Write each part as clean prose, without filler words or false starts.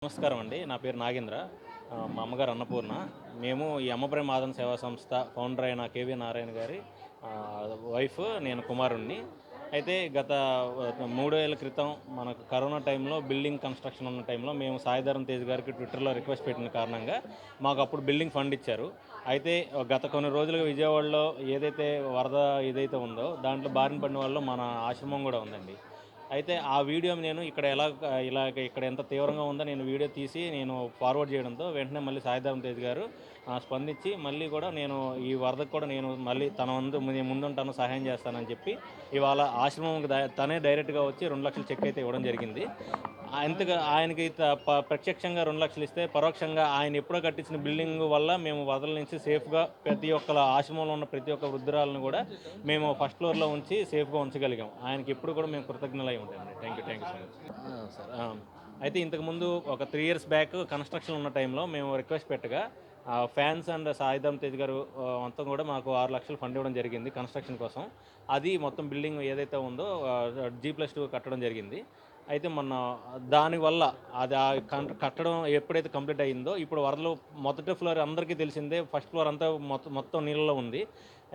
నమస్కారం అండి. నా పేరు నాగేంద్ర. మా అమ్మగారు అన్నపూర్ణ. మేము ఈ అమ్మప్రేమ మాదన సేవా సంస్థ ఫౌండర్ అయిన కేవీ నారాయణ గారి వైఫ్, నేను కుమారుడిని. అయితే గత 3 ఏళ్ల క్రితం మనకు కరోనా టైంలో బిల్డింగ్ కన్‌స్ట్రక్షన్ ఉన్న టైంలో మేము సాయిధరమ్ తేజ్ గారికి ట్విట్టర్‌లో రిక్వెస్ట్ పెట్టిన కారణంగా మాకు అప్పుడు బిల్డింగ్ ఫండ్ ఇచ్చారు. అయితే గత కొన్ని రోజులుగా విజయవాడలో ఏదైతే వరద ఇదైతే ఉందో దాంట్లో బారిన పడిన వాళ్ళలో మన ఆశ్రమం కూడా ఉందండి. అయితే ఆ వీడియో నేను ఇక్కడ ఎంత తీవ్రంగా ఉందో నేను వీడియో తీసి నేను ఫార్వర్డ్ చేయడంతో వెంటనే మళ్ళీ సాయిధరమ్ తేజ్ గారు స్పందించి మళ్ళీ కూడా నేను ఈ వరదకు కూడా నేను మళ్ళీ తన నేను ముందుంటాను, సహాయం చేస్తానని చెప్పి ఇవాళ ఆశ్రమంకి తనే డైరెక్ట్గా వచ్చి 2,00,000 చెక్ అయితే ఇవ్వడం జరిగింది. ఎంతగా ఆయనకి ప్రత్యక్షంగా 2,00,000 ఇస్తే పరోక్షంగా ఆయన ఎప్పుడో కట్టించిన బిల్డింగ్ వల్ల మేము వరదల నుంచి సేఫ్గా ప్రతి ఒక్కల ఆశ్రమంలో ఉన్న ప్రతి ఒక్క వృద్ధురాలను కూడా మేము ఫస్ట్ ఫ్లోర్లో ఉంచి సేఫ్గా ఉంచగలిగాం. ఆయనకి ఎప్పుడు కూడా మేము కృతజ్ఞులై ఉంటామండి. Thank you so much sir. అయితే ఇంతకుముందు ఒక 3 ఇయర్స్ బ్యాక్ కన్స్ట్రక్షన్ ఉన్న టైంలో మేము రిక్వెస్ట్ పెట్టగా ఫ్యాన్స్ అండ్ సాయిధరమ్ తేజ్ గారు మొత్తం కూడా మాకు 6,00,000 ఫండ్ ఇవ్వడం జరిగింది కన్స్ట్రక్షన్ కోసం. అది మొత్తం బిల్డింగ్ ఏదైతే ఉందో G+2 కట్టడం జరిగింది. అయితే మొన్న దానివల్ల అది కట్టడం ఎప్పుడైతే కంప్లీట్ అయిందో ఇప్పుడు వరదలు మొదటి ఫ్లోర్ అందరికీ తెలిసిందే, ఫస్ట్ ఫ్లోర్ అంతా మొత్తం నీళ్ళలో ఉంది.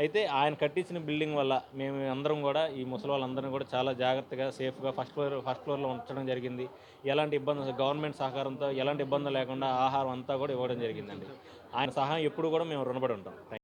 అయితే ఆయన కట్టించిన బిల్డింగ్ వల్ల మేము అందరం కూడా ఈ ముసలి వాళ్ళందరినీ కూడా చాలా జాగ్రత్తగా సేఫ్గా ఫస్ట్ ఫ్లోర్లో ఉంచడం జరిగింది. ఎలాంటి ఇబ్బంది గవర్నమెంట్ సహకారంతో ఎలాంటి ఇబ్బంది లేకుండా ఆహారం అంతా కూడా ఇవ్వడం జరిగిందండి. ఆయన సహాయం ఎప్పుడు కూడా మేము రుణపడి ఉంటాం.